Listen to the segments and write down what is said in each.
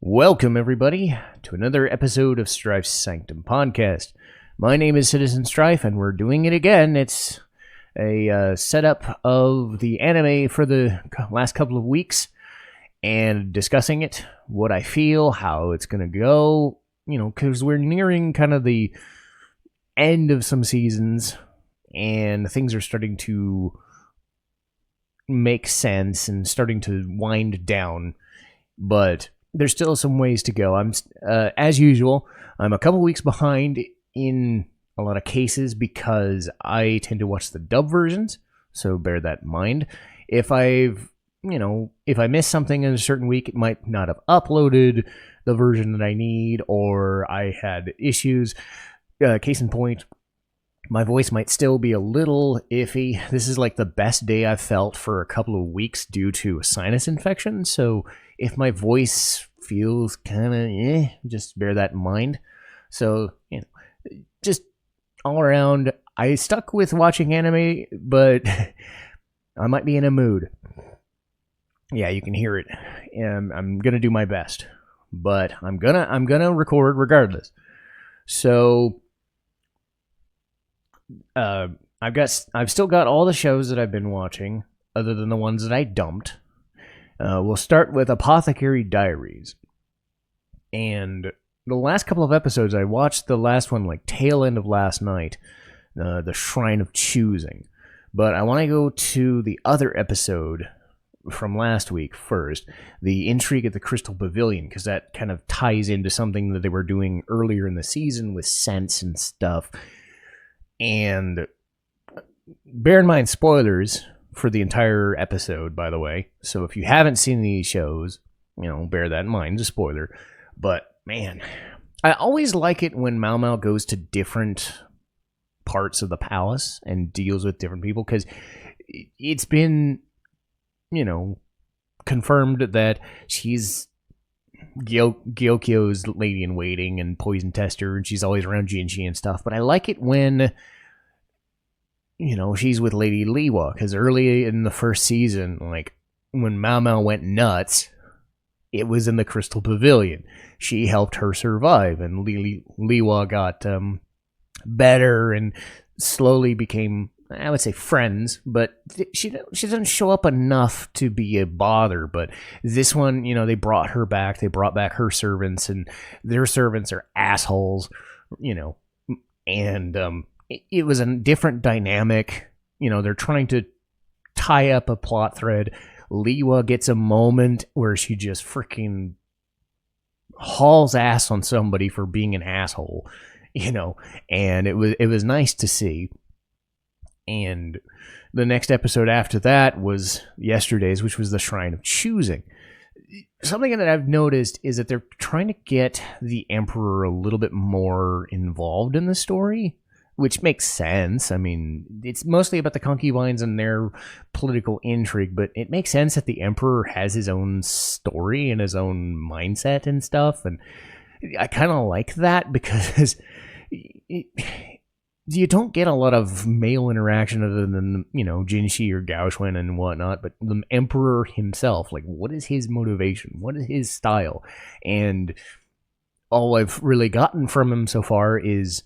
Welcome, everybody, to another episode of Strife's Sanctum podcast. My name is Citizen Strife, and we're doing it again. It's a setup of the anime for the last couple of weeks and discussing it, what I feel, how it's going to go, because we're nearing kind of the end of some seasons, and things are starting to make sense and starting to wind down, but there's still some ways to go. As usual, I'm a couple weeks behind in a lot of cases because I tend to watch the dub versions, so bear that in mind. If I miss something in a certain week, it might not have uploaded the version that I need, or I had issues. Case in point, my voice might still be a little iffy. This is like the best day I've felt for a couple of weeks due to a sinus infection, so if my voice feels kind of just bear that in mind. So, just all around, I stuck with watching anime, but I might be in a mood. Yeah, you can hear it. I'm gonna do my best, but I'm gonna record regardless. So, I've still got all the shows that I've been watching, other than the ones that I dumped. We'll start with Apothecary Diaries. And the last couple of episodes, I watched the last one like tail end of last night, the Shrine of Choosing. But I want to go to the other episode from last week first, the Intrigue at the Crystal Pavilion, because that kind of ties into something that they were doing earlier in the season with scents and stuff. And bear in mind, spoilers for the entire episode, by the way. So if you haven't seen these shows, bear that in mind. It's a spoiler. But, man, I always like it when Mao Mao goes to different parts of the palace and deals with different people, because it's been, confirmed that she's Gyokyo's lady-in-waiting and poison tester, and she's always around Jinshi and stuff. But I like it when she's with Lady Liwa, because early in the first season, like, when Mao Mao went nuts, it was in the Crystal Pavilion. She helped her survive, and Liwa got better and slowly became, I would say, friends, but she doesn't show up enough to be a bother. But this one, they brought her back. They brought back her servants, and their servants are assholes, and it was a different dynamic. They're trying to tie up a plot thread. Liwa gets a moment where she just freaking hauls ass on somebody for being an asshole, and it was nice to see. And the next episode after that was yesterday's, which was the Shrine of Choosing. Something that I've noticed is that they're trying to get the Emperor a little bit more involved in the story, which makes sense. I mean, it's mostly about the concubines and their political intrigue, but it makes sense that the Emperor has his own story and his own mindset and stuff, and I kind of like that because you don't get a lot of male interaction other than, Jinshi or Gaoxuan and whatnot, but the Emperor himself, like, what is his motivation? What is his style? And all I've really gotten from him so far is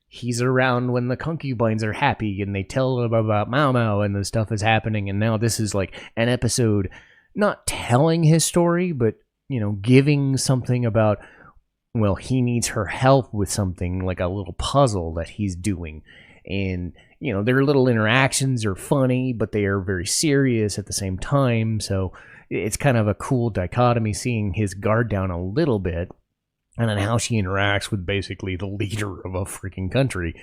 he's around when the concubines are happy and they tell them about Mao Mao and the stuff is happening. And now this is like an episode not telling his story, but, giving something about, well, he needs her help with something like a little puzzle that he's doing. And, their little interactions are funny, but they are very serious at the same time. So it's kind of a cool dichotomy seeing his guard down a little bit, and then how she interacts with basically the leader of a freaking country.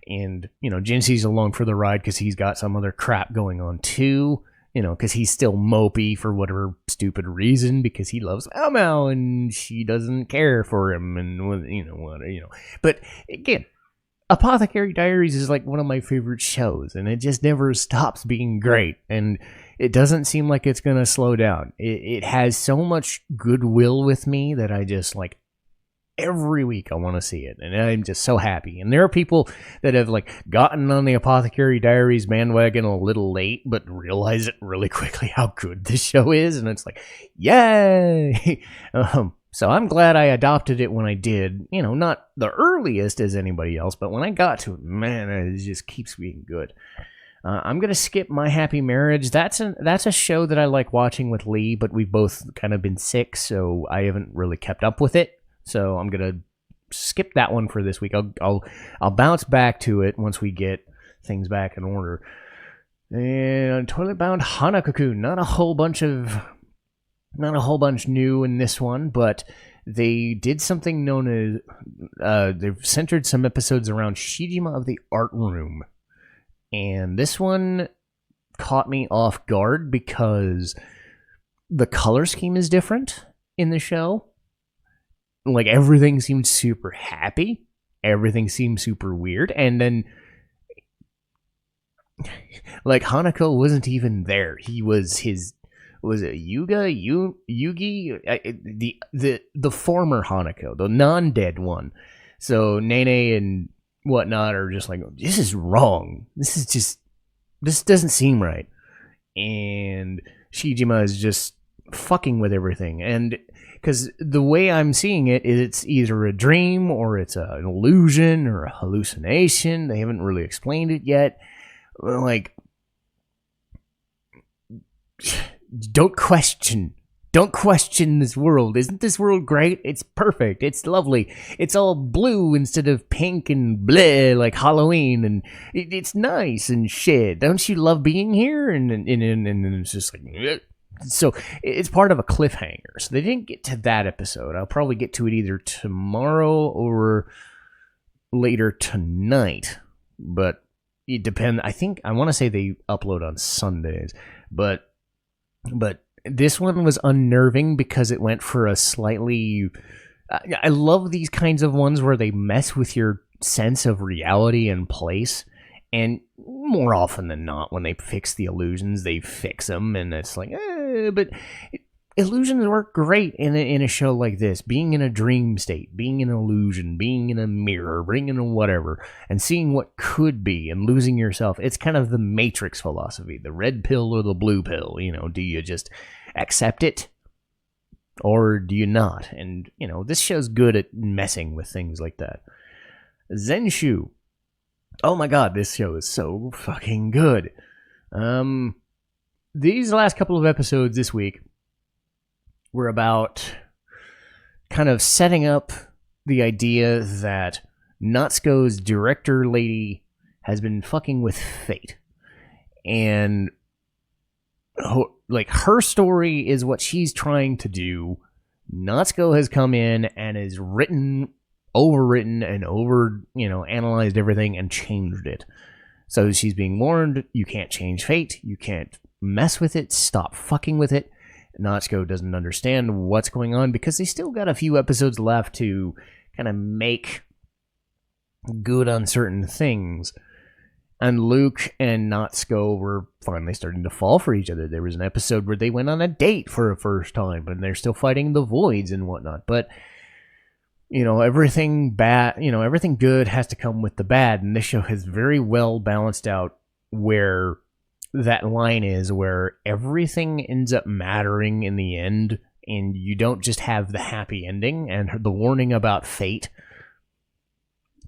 And, Jinshi's along for the ride because he's got some other crap going on too, because he's still mopey for whatever stupid reason, because he loves Mao Mao and she doesn't care for him and, But, again, Apothecary Diaries is like one of my favorite shows, and it just never stops being great. And it doesn't seem like it's going to slow down. It has so much goodwill with me that I just, like, every week I want to see it, and I'm just so happy. And there are people that have like gotten on the Apothecary Diaries bandwagon a little late, but realize it really quickly how good this show is, and it's like, yay! So I'm glad I adopted it when I did. Not the earliest as anybody else, but when I got to it, man, it just keeps being good. I'm gonna skip My Happy Marriage. That's a show that I like watching with Lee, but we've both kind of been sick, so I haven't really kept up with it. So I'm gonna skip that one for this week. I'll bounce back to it once we get things back in order. And Toilet Bound Hanako-kun. Not a whole bunch new in this one, but they did something known as they've centered some episodes around Shijima of the Art Room. And this one caught me off guard because the color scheme is different in the show. Like, everything seemed super happy. Everything seemed super weird. And then, like, Hanako wasn't even there. He was was it Yugi? The former Hanako, the non-dead one. So Nene and whatnot are just like, this is wrong. This doesn't seem right. And Shijima is just fucking with everything. And because the way I'm seeing it is, it's either a dream or it's an illusion or a hallucination. They haven't really explained it yet. Like, don't question this world. Isn't this world great? It's perfect. It's lovely. It's all blue instead of pink and bleh like Halloween, and it's nice and shit. Don't you love being here? And it's just like, ugh. So it's part of a cliffhanger. So they didn't get to that episode. I'll probably get to it either tomorrow or later tonight, but it depends. I want to say they upload on Sundays, but this one was unnerving because it went for a slightly... I love these kinds of ones where they mess with your sense of reality and place. And more often than not, when they fix the illusions, they fix them. And it's like, but illusions work great in a show like this. Being in a dream state, being in an illusion, being in a mirror, being in a whatever, and seeing what could be and losing yourself. It's kind of the Matrix philosophy, the red pill or the blue pill. Do you just accept it or do you not? And, this show's good at messing with things like that. Zenshu. Oh my god, this show is so fucking good. These last couple of episodes this week were about kind of setting up the idea that Natsuko's director lady has been fucking with fate. And her story is what she's trying to do. Natsuko has come in and is overwritten and analyzed everything and changed it. So she's being warned, you can't change fate, you can't mess with it, stop fucking with it. Natsuko doesn't understand what's going on because they still got a few episodes left to kind of make good on certain things. And Luke and Natsuko were finally starting to fall for each other. There was an episode where they went on a date for a first time, and they're still fighting the voids and whatnot. But, everything bad, everything good has to come with the bad. And this show has very well balanced out where that line is, where everything ends up mattering in the end, and you don't just have the happy ending. And the warning about fate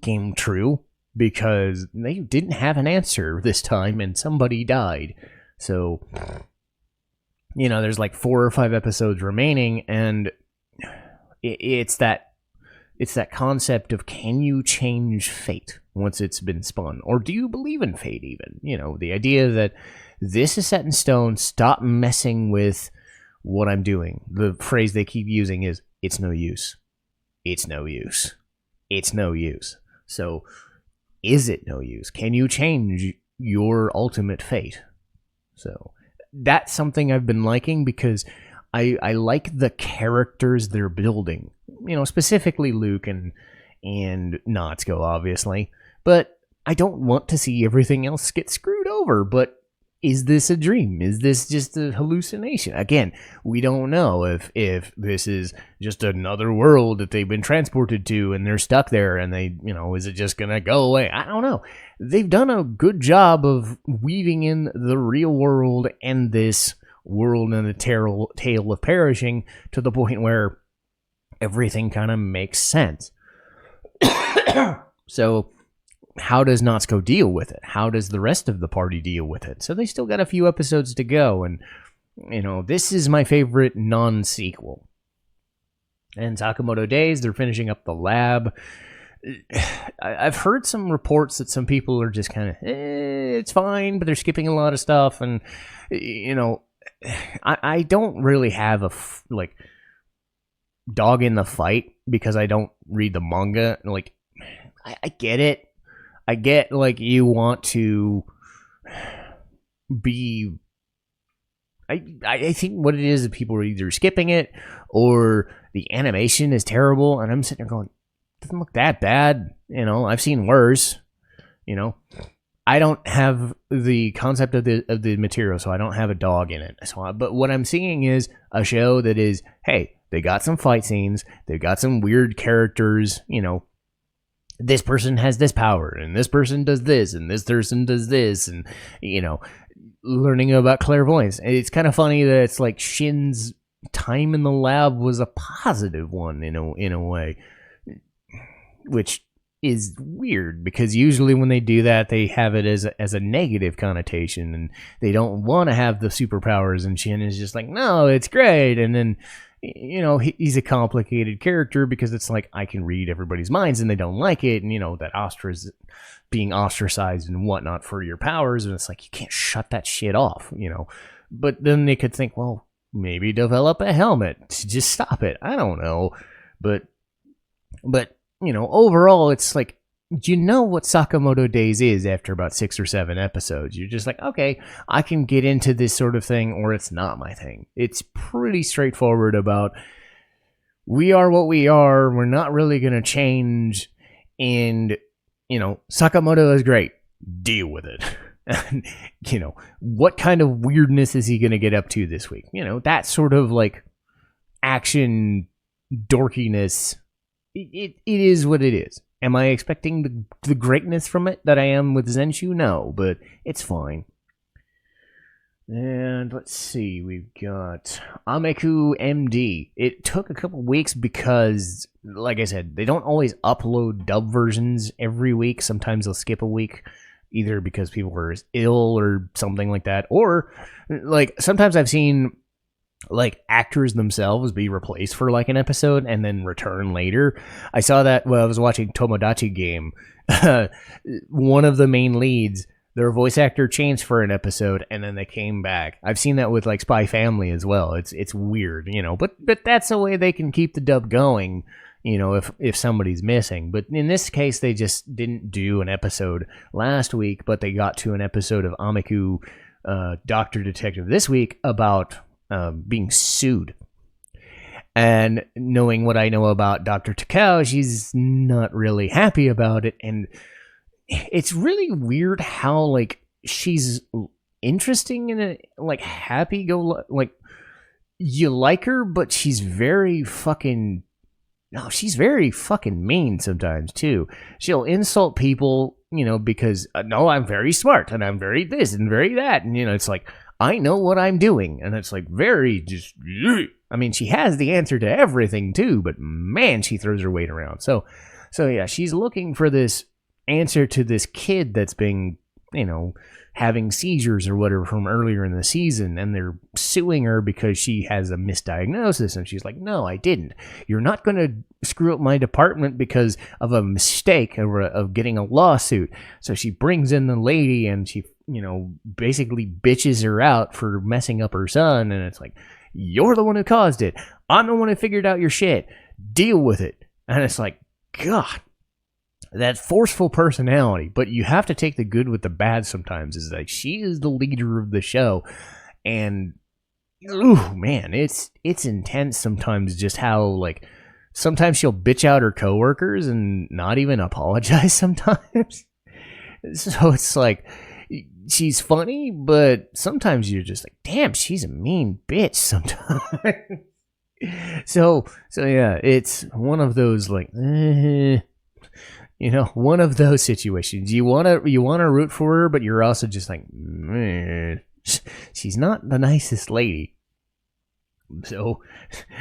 came true because they didn't have an answer this time and somebody died. So, there's like 4 or 5 episodes remaining, and it's that concept of, can you change fate once it's been spun? Or do you believe in fate even? The idea that this is set in stone, stop messing with what I'm doing. The phrase they keep using is, it's no use. It's no use. It's no use. So, is it no use? Can you change your ultimate fate? So, that's something I've been liking because I like the characters they're building. Specifically Luke and Natsuko, obviously. But I don't want to see everything else get screwed over. But is this a dream? Is this just a hallucination? Again, we don't know if this is just another world that they've been transported to and they're stuck there and they, is it just going to go away? I don't know. They've done a good job of weaving in the real world and this world and the tale of perishing to the point where everything kind of makes sense. So how does Natsuko deal with it? How does the rest of the party deal with it? So they still got a few episodes to go, and this is my favorite non-sequel. And Sakamoto Days, they're finishing up the lab. I've heard some reports that some people are just kind of, it's fine, but they're skipping a lot of stuff, and I don't really have a dog in the fight because I don't read the manga. Like, I get it. I get, you want to be... I think what it is people are either skipping it or the animation is terrible, and I'm sitting there going, it doesn't look that bad. I've seen worse. I don't have the concept of the material, so I don't have a dog in it. But what I'm seeing is a show that is, hey, they got some fight scenes, they've got some weird characters, this person has this power, and this person does this, and this person does this, and, learning about clairvoyance. It's kind of funny that it's like Shin's time in the lab was a positive one in a way, which is weird because usually when they do that, they have it as a negative connotation, and they don't want to have the superpowers, and Shin is just like, no, it's great. And then he's a complicated character because it's like, I can read everybody's minds and they don't like it, and that Astra is being ostracized and whatnot for your powers, and it's like, you can't shut that shit off, But then they could think, well, maybe develop a helmet to just stop it. I don't know. But overall, it's like, what Sakamoto Days is after about 6 or 7 episodes. You're just like, okay, I can get into this sort of thing, or it's not my thing. It's pretty straightforward about, we are what we are. We're not really going to change. And, Sakamoto is great. Deal with it. And, what kind of weirdness is he going to get up to this week? That sort of action dorkiness. It is what it is. Am I expecting the greatness from it that I am with Zenshu? No, but it's fine. And let's see, we've got Ameku MD. It took a couple weeks because, like I said, they don't always upload dub versions every week. Sometimes they'll skip a week, either because people were ill or something like that. Or, sometimes I've seen, actors themselves be replaced for, an episode and then return later. I saw that when I was watching Tomodachi Game. One of the main leads, their voice actor changed for an episode and then they came back. I've seen that with Spy Family as well. It's weird, but that's the way they can keep the dub going, if somebody's missing. But in this case, they just didn't do an episode last week, but they got to an episode of Ameku Doctor Detective this week about being sued. And knowing what I know about Dr. Takao, she's not really happy about it, and it's really weird how she's interesting and happy go you like her, but she's very fucking mean sometimes too. She'll insult people, because no, I'm very smart and I'm very this and very that, and it's like, I know what I'm doing, and it's very just. I mean, she has the answer to everything too, but man, she throws her weight around. So yeah, she's looking for this answer to this kid that's been, having seizures or whatever from earlier in the season, and they're suing her because she has a misdiagnosis, and she's like, no, I didn't. You're not going to screw up my department because of a mistake or of getting a lawsuit. So she brings in the lady, and she, basically bitches her out for messing up her son, and it's like, you're the one who caused it. I'm the one who figured out your shit. Deal with it. And it's like, God, that forceful personality, but you have to take the good with the bad sometimes. Is she is the leader of the show, and ooh, man, it's intense sometimes. Just how sometimes she'll bitch out her coworkers and not even apologize sometimes. So it's she's funny, but sometimes you're just damn, she's a mean bitch sometimes. So yeah, it's one of those one of those situations. You wanna root for her, but you're also just she's not the nicest lady. So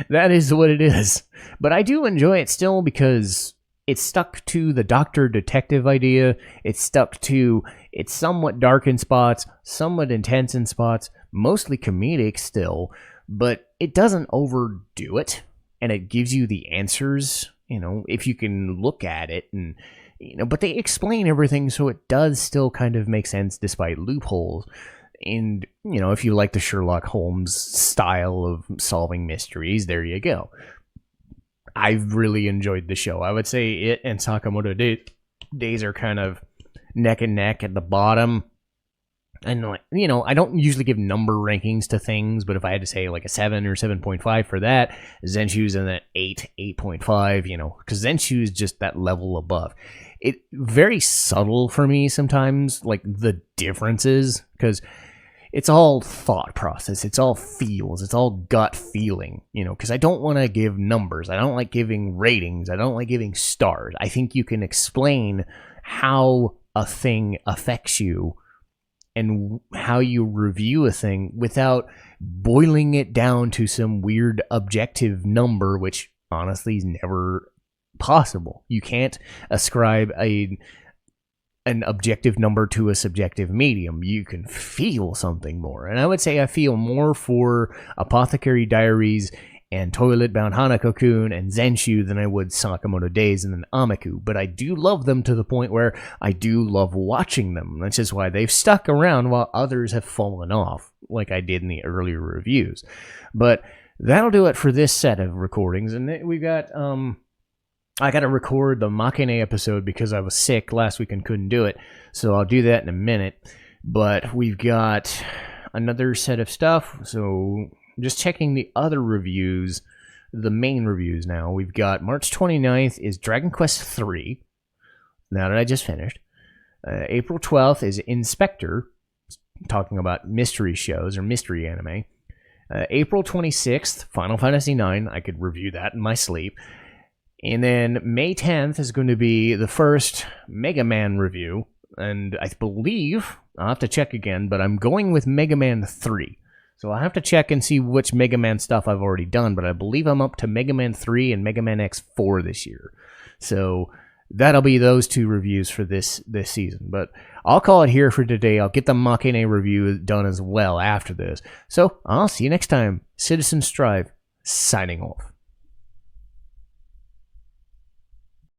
that is what it is. But I do enjoy it still because it's stuck to the doctor detective idea. It's stuck to, it's somewhat dark in spots, somewhat intense in spots, mostly comedic still, but it doesn't overdo it, and it gives you the answers, if you can look at it, and but they explain everything so it does still kind of make sense despite loopholes. And if you like the Sherlock Holmes style of solving mysteries, there you go. I've really enjoyed the show. I would say it and Sakamoto Days are kind of neck and neck at the bottom. And, I don't usually give number rankings to things, but if I had to say like a 7 or 7.5 for that, Zenshu's in that 8, 8.5, because Zenshu is just that level above. It very subtle for me sometimes, like the differences, because it's all thought process, it's all feels, it's all gut feeling, because I don't want to give numbers, I don't like giving ratings, I don't like giving stars. I think you can explain how a thing affects you and how you review a thing without boiling it down to some weird objective number, which honestly is never possible. You can't ascribe an objective number to a subjective medium. You can feel something more. And I would say I feel more for Apothecary, Diaries, and Toilet Bound Hanako-kun and Zenshu than I would Sakamoto Days and then Ameku. But I do love them to the point where I do love watching them. That's just why they've stuck around while others have fallen off, like I did in the earlier reviews. But that'll do it for this set of recordings. And we got, I got to record the Machine episode because I was sick last week and couldn't do it. So I'll do that in a minute. But we've got another set of stuff. So just checking the other reviews, the main reviews now. We've got March 29th is Dragon Quest III. Now that I just finished. April 12th is Inspector, talking about mystery shows or mystery anime. April 26th, Final Fantasy IX. I could review that in my sleep. And then May 10th is going to be the first Mega Man review. And I believe, I'll have to check again, but I'm going with Mega Man 3. So I'll have to check and see which Mega Man stuff I've already done, but I believe I'm up to Mega Man 3 and Mega Man X4 this year. So that'll be those two reviews for this season. But I'll call it here for today. I'll get the Machine review done as well after this. So I'll see you next time. Citizen Strife, signing off.